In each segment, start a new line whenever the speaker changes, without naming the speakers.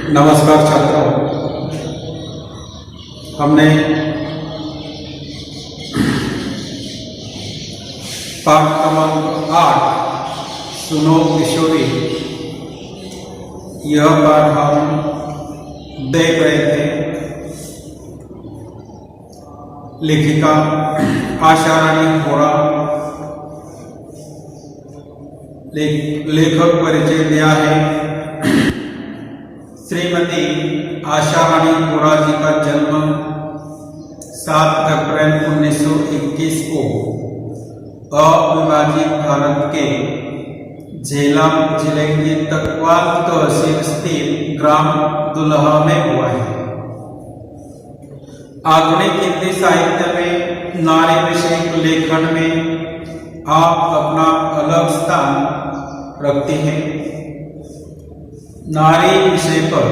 नमस्कार छात्रों, हमने पाठ क्रमांक 8 सुनो किशोरी यह पाठ हम देख रहे थे। लेखिका आशा रानी घोड़ा, लेखक परिचय दिया है। श्रीमती आशा रानी घोड़ा जी का जन्म 7 अप्रैल 1921 को अविभाजित भारत के झेलम जिले के तकवाल तहसील स्थित ग्राम दुल्हा में हुआ है। आधुनिक हिंदी साहित्य में नारी विषयक लेखन में आप अपना अलग स्थान रखती हैं। नारी विषय पर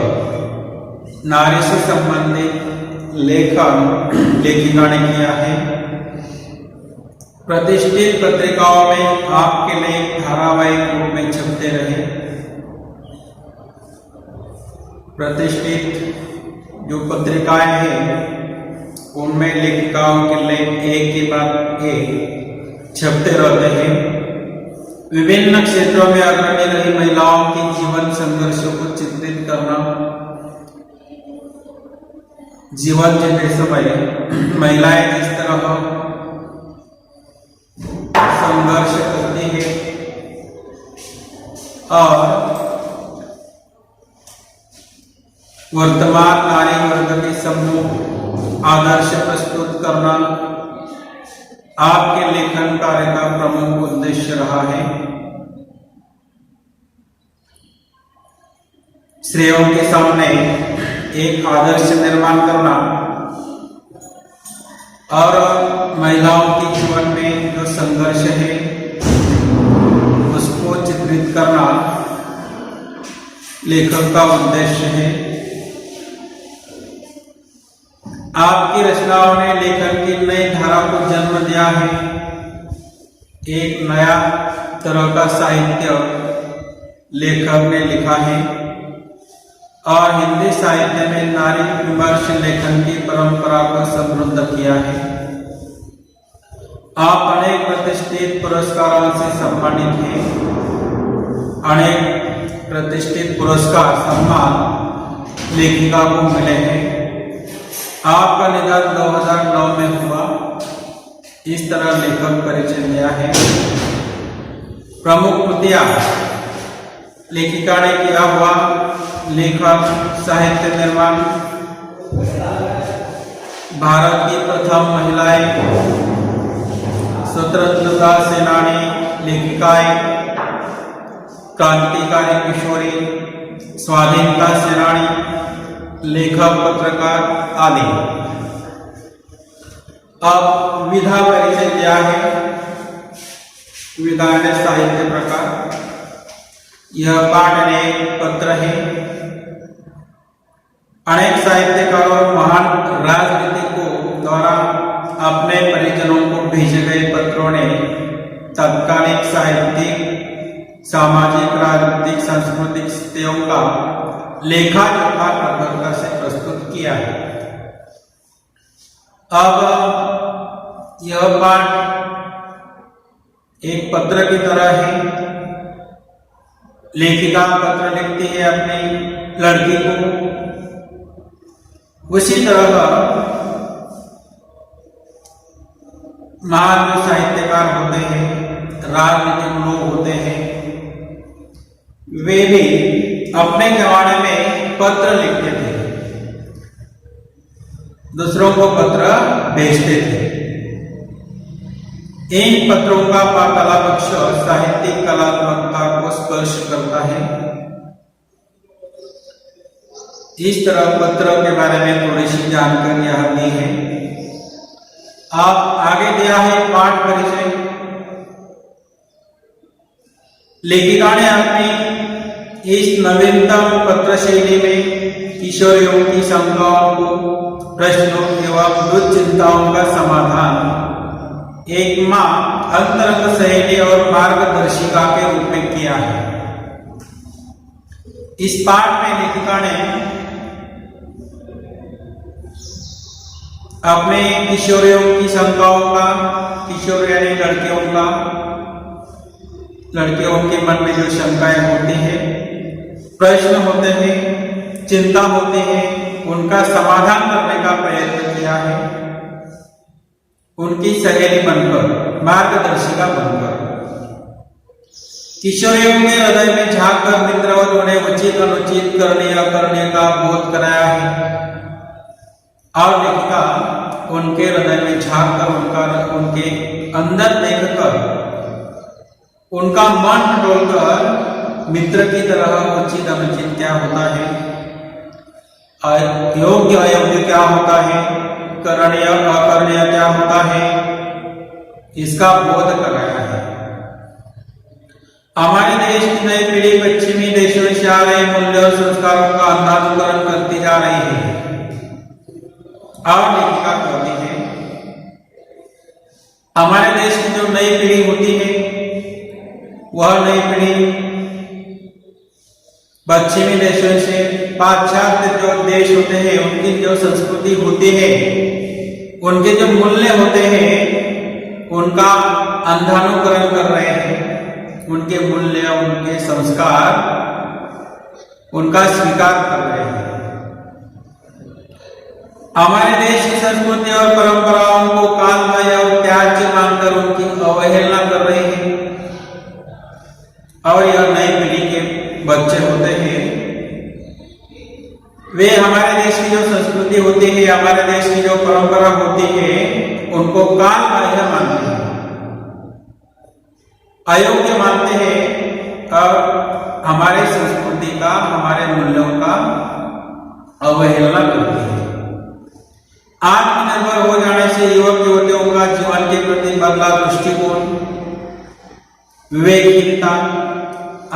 नारी से संबंधित लेखन लेखिका ने किया है। प्रतिष्ठित पत्रिकाओं में आपके लेख धारावाहिक रूप में छपते रहे। प्रतिष्ठित जो पत्रिकाएं हैं उनमें लेखिकाओं के लेख एक के बाद एक छपते रहते हैं। विभिन्न क्षेत्रों में अग्रणी रही महिलाओं के जीवन संघर्षों को चित्रित करना, जीवन जीते समय महिलाएं जिस तरह संघर्ष करती है और वर्तमान नारी वर्ग के समूह आदर्श प्रस्तुत करना आपके लेखन कार्य का प्रमुख उद्देश्य रहा है। श्रेयों के सामने एक आदर्श निर्माण करना और महिलाओं के जीवन में जो संघर्ष है उसको चित्रित करना लेखक का उद्देश्य है। आपकी रचनाओं ने लेखन की नई धारा को जन्म दिया है। एक नया तरह का साहित्य लेखक ने लिखा है और हिंदी साहित्य में नारी विमर्श लेखन की परंपरा को समृद्ध किया है। आप अनेक प्रतिष्ठित पुरस्कारों से सम्मानित हैं। अनेक प्रतिष्ठित पुरस्कार सम्मान लेखिका को मिले हैं। आपका निधन 2009 में हुआ। इस तरह लेखक परिचय दिया है। प्रमुख कृतियां लेखिका ने किया हुआ लेखन साहित्य निर्माण, भारत की प्रथम महिलाएं, स्वतंत्रता सेनानी लेखिकाएं, क्रांतिकारी किशोरी, स्वाधीनता सेनानी, लेखक पत्रकार आदि। अब विधा परिचय दिया है। विधा है साहित्य प्रकार। यह पाठ अनेक पत्र है। अनेक साहित्यकारों और महान राजनीतिकों द्वारा अपने परिजनों को भेजे गए पत्रों ने तत्कालीन साहित्यिक, सामाजिक, राजनीतिक, सांस्कृतिक स्थितियों का लेखा जोखा प्रखरता से प्रस्तुत किया है। अब यह पाठ एक पत्र की तरह है। लेखिका पत्र लिखती है अपनी लड़की को। उसी तरह महान जो साहित्यकार होते हैं, राजनीतिक लोग होते हैं, वे भी अपने जमाने में पत्र लिखते थे, दूसरों को पत्र भेजते थे। इन पत्रों का कला पक्ष साहित्यिक कलात्मकता को स्पर्श करता है। इस तरह पत्रों के बारे में थोड़ी सी जानकारी यहाँ दी है। आप आगे दिया है पाठ परिचय। लेखिका ने अपनी इस नवीनतम पत्र शैली में किशोरियों की शंकाओं को, प्रश्नों एवं दुश्चिंताओं का समाधान एक मां, अंतरंग सहेली और मार्गदर्शिका के रूप में किया है। इस पाठ में लेखिका ने अपने किशोरियों की शंकाओं का, किशोर यानी लड़कियों के मन में जो शंकाएं होती हैं, प्रश्न होते हैं, चिंता होती है, उनका समाधान करने का प्रयत्न किया है। उनकी सहेली बनकर, मार्गदर्शिका बनकर, किशोरियों के हृदय में झांक कर मित्रवत उन्हें उचित अनुचित करने अकरने का बोध कराया है। और लेखिका उनके हृदय में झांक कर उनके अंदर देखकर उनका मन टटोलकर मित्र की तरह उचित अनुचित क्या होता है, योग्य अयोग्य क्या होता है, करणीय अकरणीय क्या होता है, इसका बोध कराया है। हमारे देश की नई पीढ़ी पश्चिमी देशों से आ रहे मूल्य और संस्कारों का अंधानुकरण करती जा रही है। और लेखिका कहती है, हमारे देश की जो नई पीढ़ी होती है, वह नई पीढ़ी पश्चिमी देशों से, पाश्चात्य जो देश होते हैं, उनकी जो संस्कृति होती है, उनके जो मूल्य होते हैं, उनका अंधानुकरण कर रहे हैं। उनके मूल्य, उनके संस्कार, उनका स्वीकार कर रहे हैं। हमारे देश की संस्कृति और परंपराओं को कालबाह्य और त्याज्य मानकर उनकी अवहेलना कर रहे हैं। और यह नई पीढ़ी के बच्चे होते हैं, वे हमारे देश की जो संस्कृति होती है, हमारे देश की जो परंपरा होती है, उनको कालबाह्य मानते हैं, अयोग्य मानते हैं और हमारे संस्कृति का, हमारे मूल्यों का अवहेलना करते हैं। आत्मनिर्भर हो जाने से युवक युवतियों का जीवन के प्रति बदला दृष्टिकोण, विवेकहीनता,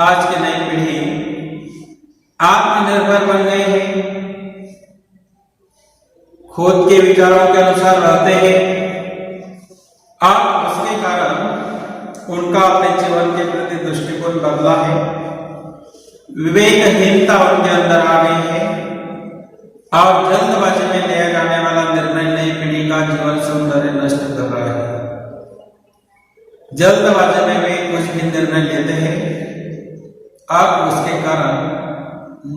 आज की नई पीढ़ी आत्मनिर्भर बन गई है, खुद के विचारों के अनुसार रहते हैं और उसके कारण उनका अपने जीवन के प्रति दृष्टिकोण बदला है। विवेकहीनता उनके अंदर आ गई है और जल्दबाजी में लिया जाने वाला निर्णय नई पीढ़ी का जीवन सौंदर्य नष्ट कर रहा है। जल्दबाजी में वे कुछ भी निर्णय लेते हैं और उसके कारण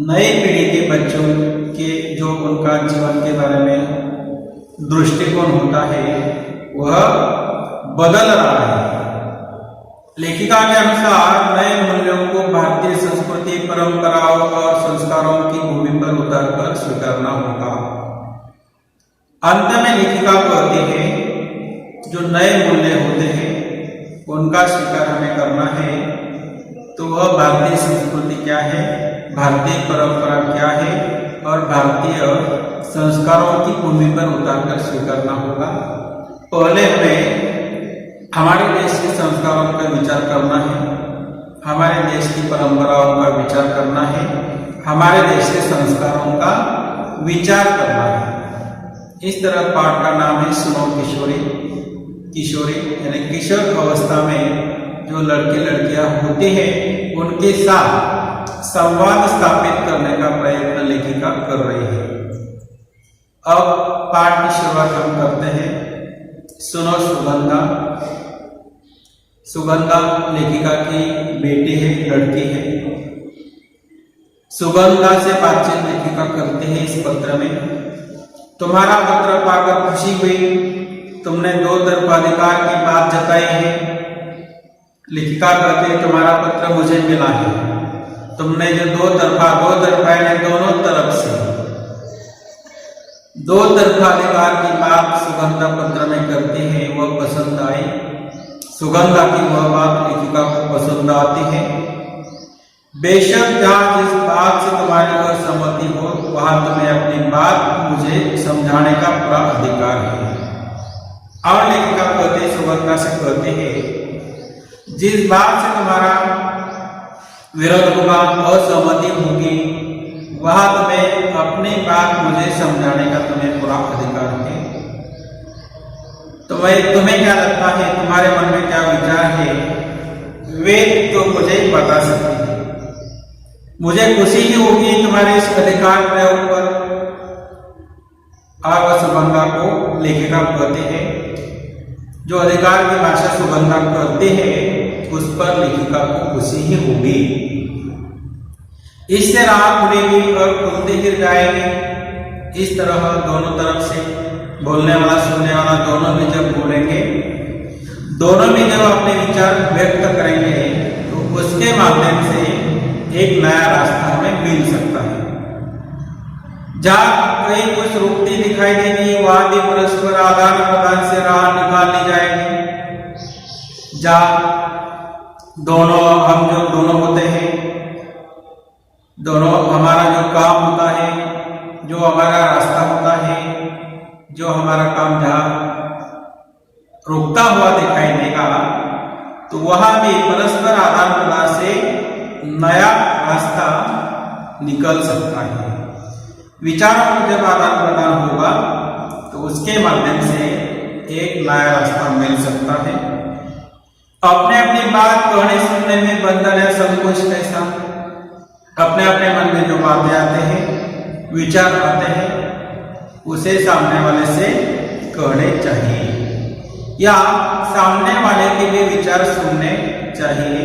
नई पीढ़ी के बच्चों के जो उनका जीवन के बारे में दृष्टिकोण होता है, वह बदल रहा है। लेखिका के अनुसार नए मूल्यों को भारतीय संस्कृति, परंपराओं और संस्कारों की भूमि पर उतरकर स्वीकारना होगा। अंत में लेखिका कहती है, जो नए मूल्य होते हैं उनका स्वीकार हमें करना है, तो वह भारतीय संस्कृति क्या है, भारतीय परंपरा क्या है और भारतीय संस्कारों की भूमि पर उतारकर स्वीकारना होगा। पहले हमें हमारे देश के संस्कारों का विचार करना है, हमारे देश की परंपराओं का विचार करना है, हमारे देश के संस्कारों का विचार करना है। इस तरह पाठ का नाम है सुनो किशोरी। किशोरी यानी किशोर अवस्था में जो लड़के लड़कियां होती हैं, उनके साथ संवाद स्थापित करने का प्रयत्न लेखिका कर रही है। अब पाठ की शुरुआत हम करते हैं। सुनो सुगंधा। सुगंधा लेखिका की बेटी है, लड़की है। सुगंधा से बातचीत लेखिका करती है इस पत्र में। तुम्हारा पत्र पाकर खुशी हुई, तुमने दो तरफा अधिकार की बात जताई है। लेखिका कहते हैं, तुम्हारा पत्र मुझे मिला है, तुमने जो दो तरफा यानी दोनों तरफ से दो तरफा अधिकार की बात सुगंधा पत्र में करती है, वह पसंद आई। सुगंधा की वह बात लेखिका को पसंद आती है। बेशक जहाँ जिस बात से तुम्हारी असहमति हो, वहां तुम्हें अपनी बात मुझे समझाने का पूरा अधिकार है। और लेखिका कहते सुगंधा से कहते हैं, जिस बात से तुम्हारा विरोध होगा, असहमति होगी, वहां तुम्हें अपनी बात मुझे समझाने का तुम्हें पूरा अधिकार है। तो तुम्हें क्या लगता है, तुम्हारे मन में क्या विचार है, वे तो मुझे बता सकती है। मुझे खुशी ही होगी तुम्हारे इस अधिकार प्रयोग पर। और वह सुगंधा को लेखिका कहते हैं। जो अधिकार की भाषा सुगंधा करते हैं उस पर लेखिका को खुशी ही होगी। इससे राह खुलेगी और खुलते गिर जाएंगे। इस तरह दोनों तरफ से बोलने वाला सुनने वाला दोनों भी जब बोलेंगे, दोनों भी जब अपने विचार व्यक्त करेंगे तो उसके माध्यम से एक नया रास्ता हमें मिल सकता है। जहाँ कहीं कुछ रुकती दिखाई देगी वहां भी परस्पर आदान प्रदान से राह निकाल ली जाएगी। जहाँ दोनों हम जो दोनों होते हैं, दोनों हमारा जो काम होता है, जो हमारा रास्ता होता है, जो हमारा काम जहाँ रुकता हुआ दिखाई देगा तो वहां भी परस्पर आदान प्रदान से नया रास्ता निकल सकता है। विचारों में जब आदान प्रदान होगा तो उसके माध्यम से एक नया रास्ता मिल सकता है। अपने अपनी बात कहने सुनने में बंधन या संकोच कैसा? अपने अपने मन में जो बातें आते हैं, विचार आते हैं, उसे सामने वाले से कहने चाहिए या सामने वाले के भी विचार सुनने चाहिए।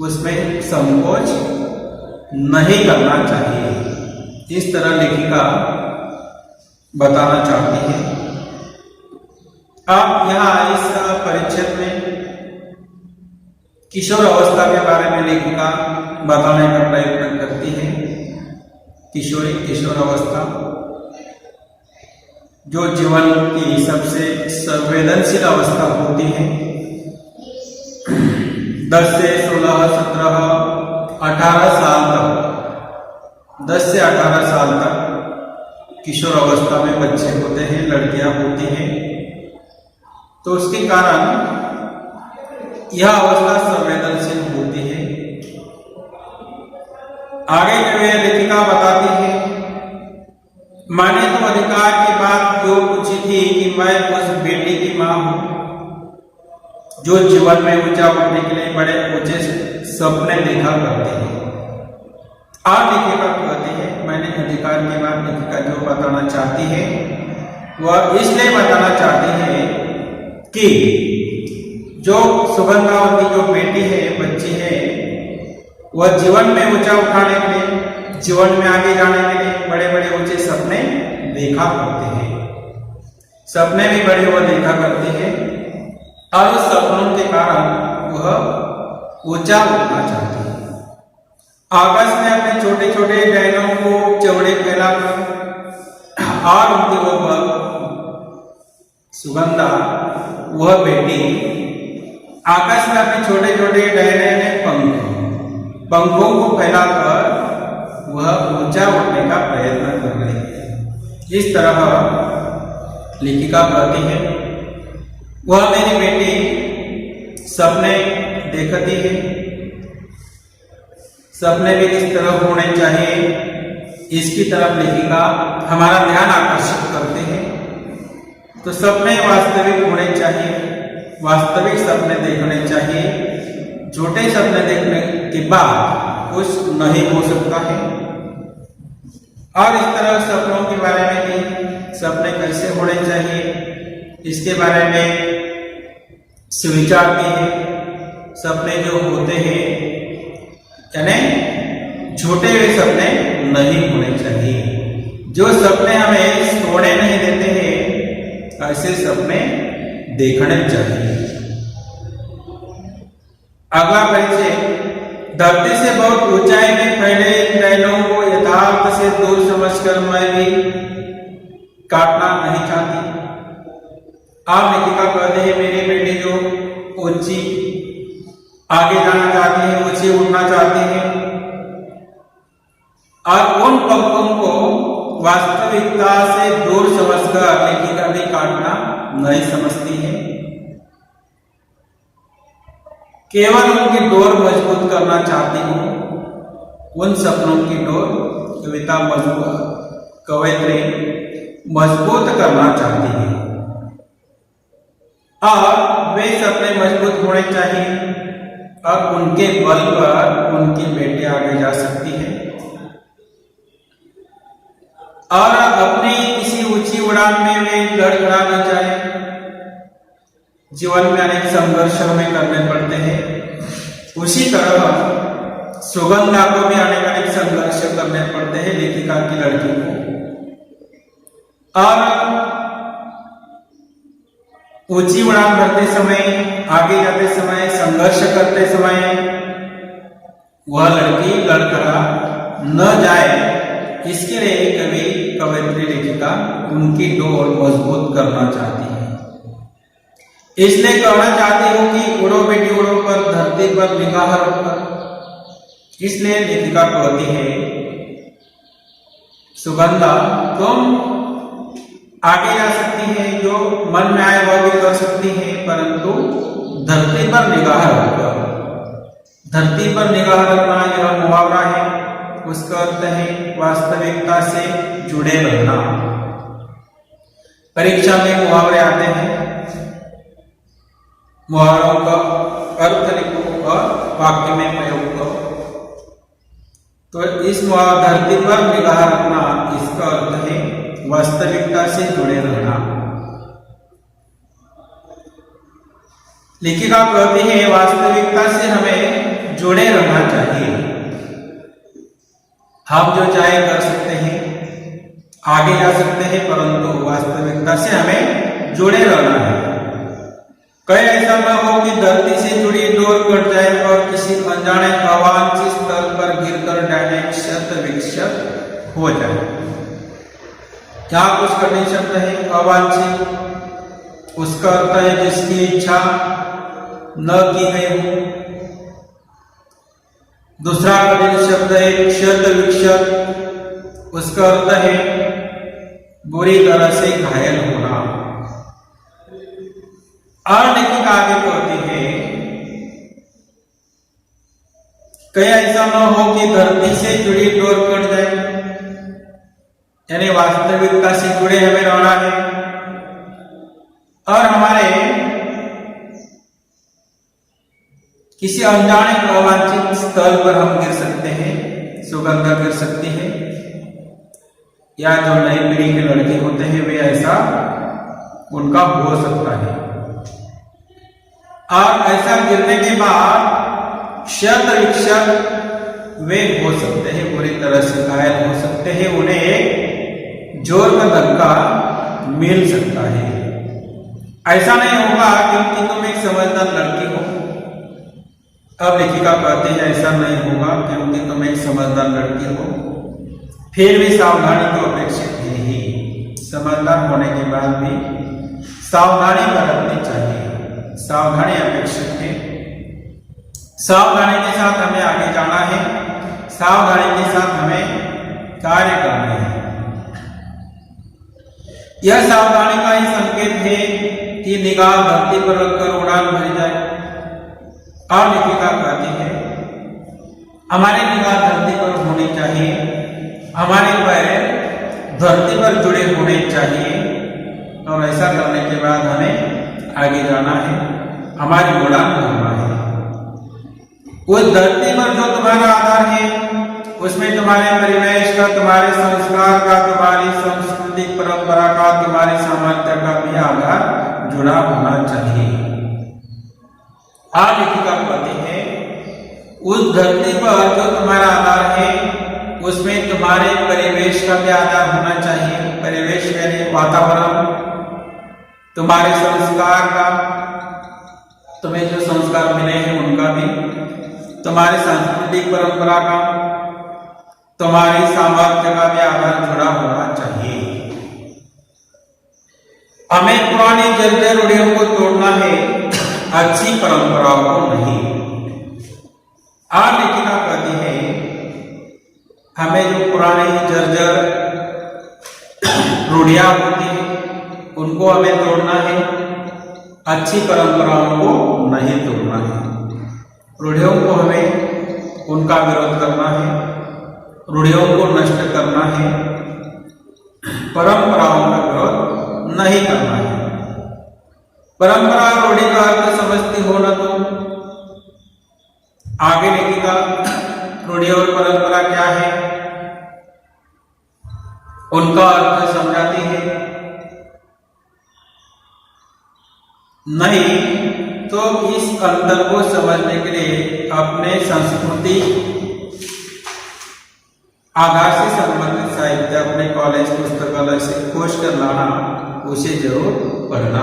उसमें संकोच नहीं करना चाहिए। इस तरह लेखिका बताना चाहती है। अब यहाँ इस परिच्छेद में किशोर अवस्था के बारे में लेखिका बताने का प्रयत्न करती है। किशोर अवस्था जो जीवन की सबसे संवेदनशील अवस्था होती है। 10 से 16, 17, 18 साल तक, 10 से 18 साल तक किशोर अवस्था में बच्चे होते हैं, लड़कियां होती हैं। तो उसके कारण यह अवस्था संवेदनशील होती है। आगे जो है लेखिका बताती है, मैंने तो अधिकार की बात जो पूछी थी कि मैं उस बेटी की मां हूं जो जीवन में ऊंचा उठने के लिए बड़े ऊंचे सपने देखा करती है। और लेखिका कहती है, मैंने अधिकार की बात लेखिका जो बताना चाहती है वह इसलिए बताना चाहती है कि जो सुगंधावती जो बेटी है, बच्ची है, वह जीवन में ऊंचा उठाने के लिए, जीवन में आगे जाने के लिए बड़े बड़े ऊंचे सपने देखा करते हैं। सपने भी बड़े वो देखा करते हैं और उस सपनों के कारण वह ऊंचा उठना चाहती है। आकाश में अपने छोटे छोटे डैनों को चौड़े फैलाकर और उनकी वो सुगंधा, वह बेटी आकाश में अपने छोटे छोटे डैने पंखों को फैलाकर वह ऊंचा उठने का प्रयत्न कर रही है। इस तरह लेखिका कहती है, वह मेरी बेटी सपने देखती है। सपने भी किस तरह होने चाहिए इसकी तरफ लेखिका हमारा ध्यान आकर्षित करते हैं। तो सपने वास्तविक होने चाहिए, वास्तविक सपने देखने चाहिए। झूठे सपने देखने के बाद कुछ नहीं हो सकता है। और इस तरह सपनों के बारे में भी, सपने कैसे होने चाहिए इसके बारे में सुविचार भी है। सपने जो होते हैं यानी झूठे हुए सपने नहीं होने चाहिए। जो सपने हमें सोने नहीं देते हैं ऐसे सपने देखने चाहिए। अगला परिचय, धरती से बहुत ऊंचाई में फैले इन डैनों को यथार्थ से दूर समझकर मैं भी काटना नहीं चाहती। आप लेखिका कहते हैं, मेरी बेटी जो ऊंची आगे जाना चाहती है, ऊंची उठना चाहती है और उन पंखों को वास्तविकता से दूर समझकर लेखिका भी काटना नहीं समझती है। केवल उनकी डोर मजबूत करना चाहती हूँ। उन सपनों की डोर कवित्री मजबूत करना चाहती है और वे सपने मजबूत होने चाहिए और उनके बल पर उनकी बेटी आगे जा सकती है और अपनी किसी ऊंची उड़ान में वे लड़खड़ा न जाए। जीवन में अनेक संघर्ष हमें करने पड़ते हैं, उसी तरह सुगंधा को भी अनेक संघर्ष करने पड़ते हैं लेखिका की लड़की को। और ऊंची उड़ान भरते समय, आगे जाते समय, संघर्ष करते समय वह लड़की लड़खड़ा न जाए, इसके लिए कवि कवयित्री लेखिका उनकी डोर मजबूत करना चाहती है। इसलिए कहना चाहती हूं कि उड़ो बेटी उड़ो पर धरती पर निगाह रखकर। इसलिए लेखिका कहती है, सुगंधा तुम आगे जा सकती है, जो मन में आए वह भी कर सकती है, परंतु धरती पर निगाह रखकर। धरती पर निगाह रखना यह मुहावरा है, उसका अर्थ है वास्तविकता से जुड़े रहना। परीक्षा में मुहावरे आते हैं, मुहावरों का अर्थ लिखो और वाक्य में प्रयोग करो। तो इस धरती पर निगाह रखना, इसका अर्थ है वास्तविकता से जुड़े रहना। लेखिका कहती है वास्तविकता से हमें जुड़े रहना चाहिए। हम जो चाहे कर सकते हैं, आगे जा सकते हैं, परंतु वास्तविकता से हमें जुड़े रहना है। कहीं ऐसा न हो कि धरती से जुड़ी डोर कट जाए और किसी अनजाने अवांछित स्थल पर गिरकर डायरेक्ट क्षत विक्षत हो जाए। यहाँ कुछ कठिन शब्द है, अवांछित, उसका अर्थ है जिसकी इच्छा न की गई हो। दूसरा कठिन शब्द है क्षत विक्षत, उसका अर्थ है बुरी तरह से घायल होना। और लेखिका आगे कहती है, कहीं ऐसा न हो कि धरती से जुड़ी डोर कट जाए, यानी वास्तविकता से जुड़े हमें रहना है और हमारे किसी अनजाने अवांछित स्थल पर हम गिर सकते हैं, सुगंधा गिर सकती है, या जो नई पीढ़ी के लड़के होते हैं वे ऐसा उनका हो सकता है। और ऐसा गिरने के बाद क्षत विक्षत वे हो सकते हैं, बुरी तरह से घायल हो सकते हैं, उन्हें एक जोर का धक्का मिल सकता है। ऐसा नहीं होगा क्योंकि तुम एक समझदार लड़की हो। अब लेखिका कहते हैं ऐसा नहीं होगा क्योंकि तुम एक समझदार लड़की हो, फिर भी सावधानी तो अपेक्षित है ही। समझदार होने के बाद भी सावधानी बरतनी चाहिए, सावधानी अपेक्षित है। सावधानी के साथ हमें आगे जाना है, सावधानी के साथ हमें कार्य करना है। यह सावधानी का ही संकेत है कि निगाह धरती पर रखकर उड़ान भरी जाए। और लेखिका कहती है हमारी निगाह धरती पर होनी चाहिए, हमारे पैर धरती पर जुड़े होने चाहिए, और ऐसा करने के बाद हमें आगे जाना है, हमारी उड़ान भरना है। उस धरती पर जो तुम्हारा आधार है, उसमें तुम्हारे परिवेश का, तुम्हारे संस्कार का, तुम्हारी सांस्कृतिक परंपरा का, तुम्हारी सामर्थ्य का भी आधार जुड़ा होना चाहिए। आज लेखिका कहती है उस धरती पर जो तुम्हारा आधार है, उसमें तुम्हारे परिवेश का भी आधार होना चाहिए। परिवेश यानी वातावरण, तुम्हारे संस्कार का, तुम्हें जो संस्कार मिले हैं उनका भी, तुम्हारी सांस्कृतिक परंपरा का, तुम्हारी सामर्थ्य का भी आधार जुड़ा होना चाहिए। हमें पुरानी जर्जर रूढ़ियों को तोड़ना है, अच्छी परंपराओं को नहीं। आज लेखिका कहती है हमें जो पुरानी जर्जर रूढ़ियां होती है उनको हमें तोड़ना है, अच्छी परंपराओं को नहीं तोड़ना है। रूढ़ियों को हमें उनका विरोध करना है, रूढ़ियों को नष्ट करना है, परंपराओं का विरोध नहीं करना है। परंपरा रूढ़ी का अर्थ समझती हो ना तुम? आगे लेखिका रूढ़ी और परंपरा क्या है उनका अर्थ समझाती है। नहीं तो इस अंतर को समझने के लिए अपने संस्कृति आधार से संबंधित साहित्य अपने कॉलेज पुस्तकालय से खोज कर लाना, उसे जरूर पढ़ना।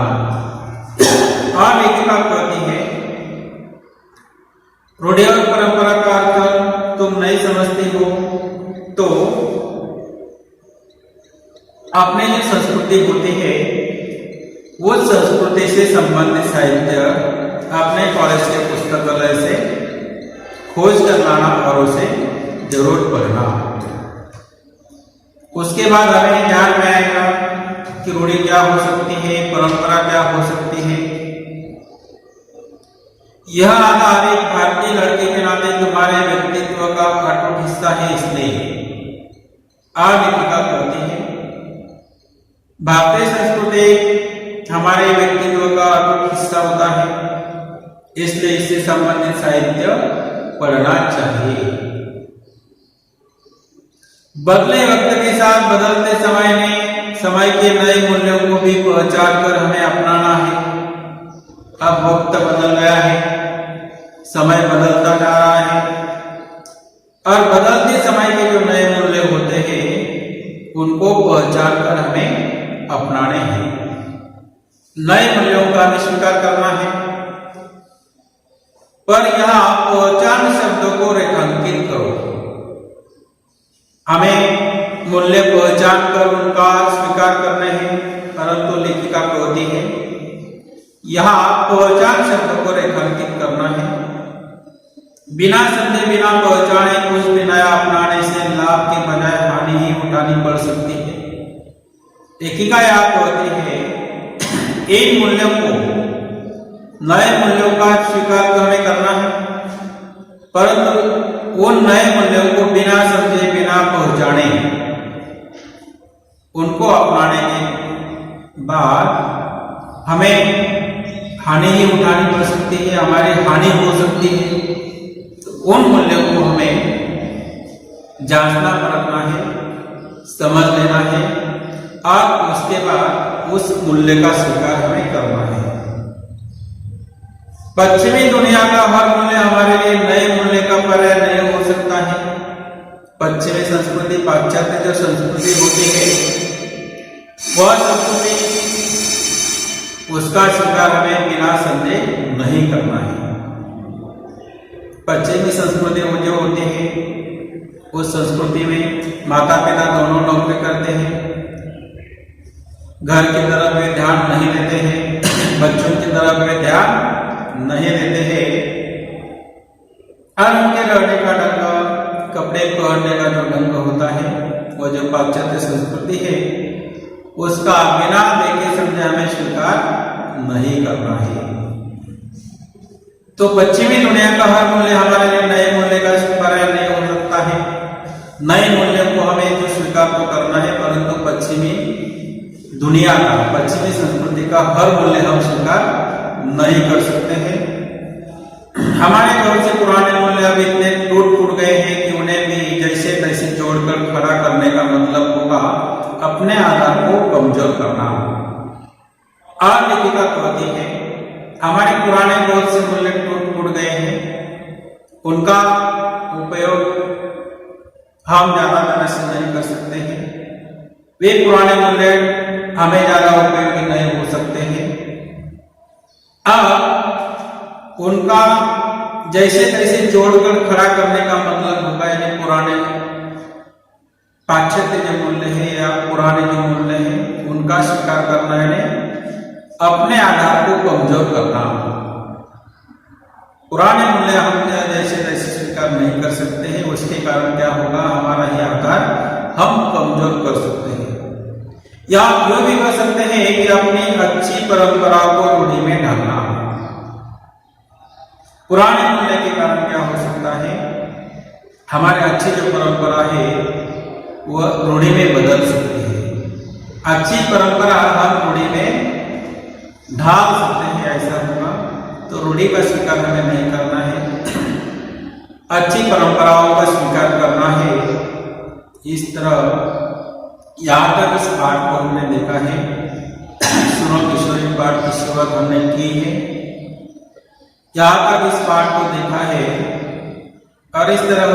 और लेखिका कहती है, रूढ़ि और परंपरा का अर्थ तुम नहीं समझती हो तो अपने जो संस्कृति होती है वो संस्कृति से संबंधित साहित्य अपने कॉलेज के पुस्तकालय से खोज कर लाना और उसे जरूर पढ़ना। उसके बाद हमें ध्यान में आएगा कि रूढ़ि क्या हो सकती है, परंपरा क्या हो सकती है। यह आधार एक भारतीय लड़के के नाते तुम्हारे व्यक्तित्व का अटूट हिस्सा है, इसलिए लेखिका कहती है, भारतीय संस्कृति हमारे व्यक्तित्व का अटूट हिस्सा होता है, इसलिए इससे संबंधित साहित्य पढ़ना चाहिए। बदले वक्त के साथ बदलते समय ने समय के नए मूल्यों को भी पहचान कर हमें अपनाना है। अब वक्त बदल गया है, समय बदलता जा रहा है और बदलते समय के जो नए मूल्य होते हैं उनको पहचान कर हमें अपनाने हैं। नए मूल्यों का हमें स्वीकार करना है। पर यहां पहचान शब्द को रेखांकित करो। हमें मूल्य पहचान कर उनका स्वीकार करने हैं, परंतु लेखिका कहती है यहां पहचान शब्द को रेखांकित करना है। बिना समझे बिना पहचाने कुछ भी नया अपनाने से लाभ के बजाय हानि ही उठानी पड़ सकती है। लेखिका यह कहती है इन मूल्यों को, नए मूल्यों का स्वीकार तो हमें करना है, परंतु उन नए मूल्यों को बिना समझे बिना पहचाने उनको अपनाने के बाद हमें हानि ही उठानी पड़ सकती है, हमारी हानि हो सकती है। तो उन मूल्यों को हमें जांचना परखना है, समझ लेना है और उसके बाद उस मूल्य का स्वीकार हमें करना है। पश्चिमी दुनिया का हर मूल्य हमारे लिए नए मूल्य का पर्याय नहीं हो सकता है। पश्चिमी संस्कृति, पाश्चात्य जो संस्कृति होती है वह संस्कृति, उसका स्वीकार हमें बिना संदेह नहीं करना है। पश्चिमी संस्कृति जो होती है उस संस्कृति में माता पिता दोनों नौकरी करते हैं, घर की तरफ वे ध्यान नहीं देते हैं, बच्चों की तरफ वे ध्यान नहीं देते हैं और उनके रहने का ढंग, कपड़े पहनने का जो ढंग होता है वो जो पाश्चात्य संस्कृति है उसका बिना देखे समझे हमें स्वीकार नहीं करना है। तो पश्चिमी दुनिया का हर मूल्य हमारे लिए नए मूल्य का पर्याय नहीं हो सकता है। नए मूल्य को हमें जो स्वीकार तो करना है, परंतु पश्चिमी दुनिया का, पश्चिमी संस्कृति का हर मूल्य हम स्वीकार नहीं कर सकते हैं। हमारे बहुत से पुराने मूल्य अब इतने टूट गए हैं कि उन्हें भी जैसे तैसे जोड़कर खड़ा करने का मतलब होगा अपने आधार को कमजोर करना। और लेखिका कहती है हमारे पुराने बहुत से मूल्य टूट गए हैं, उनका उपयोग हम ज्यादा तरह से नहीं कर सकते हैं। वे पुराने मूल्य हमें ज्यादा उपयोगी नहीं हो सकते हैं। अब उनका जैसे तैसे जोड़कर खड़ा करने का मतलब होगा, यानी पुराने पाश्चात्य जो मूल्य है या पुराने जो मूल्य है उनका स्वीकार करना है, अपने आधार को कमजोर करना। पुराने मूल्य हम जैसे तैसे स्वीकार नहीं कर सकते हैं, उसके कारण क्या होगा, हमारा ही आधार हम कमजोर कर सकते हैं। या आप यह भी कर सकते हैं कि अपनी अच्छी परंपराओं को रूढ़ी में ढालना। पुराने मूल्य के कारण क्या हो सकता है, हमारे अच्छी जो परंपरा है वह रूढ़ी में बदल सकती है। अच्छी परंपरा हम रूढ़ी में ढाल सकते हैं, ऐसा होगा। तो रूढ़ी का स्वीकार हमें नहीं करना है, अच्छी परंपराओं का स्वीकार करना है। इस तरह यहाँ तक इस पाठ को हमने देखा है। सुनो किशोरी पाठ शुरुआत हमने की है। यहाँ तक इस पाठ को देखा है और इस तरह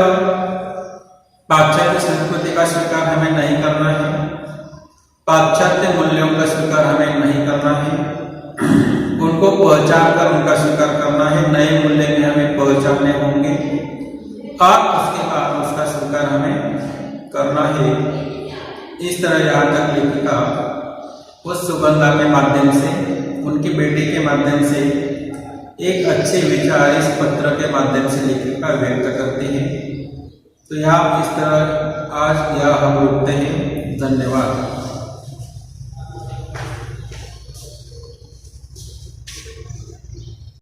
पाश्चात्य संस्कृति का स्वीकार हमें नहीं करना है, पाश्चात्य मूल्यों का स्वीकार हमें नहीं करना है, उनको पहचान कर उनका स्वीकार करना है। नए मूल्य में हमें पहचानने होंगे और उसके बाद उसका स्वीकार हमें करना है। इस तरह यहाँ तक लेखिका उस सुगंधा के माध्यम से, उनकी बेटी के माध्यम से एक अच्छे विचार इस पत्र के माध्यम से लेखिका व्यक्त करते हैं। तो यहाँ इस तरह आज यह हम रुकते हैं। धन्यवाद।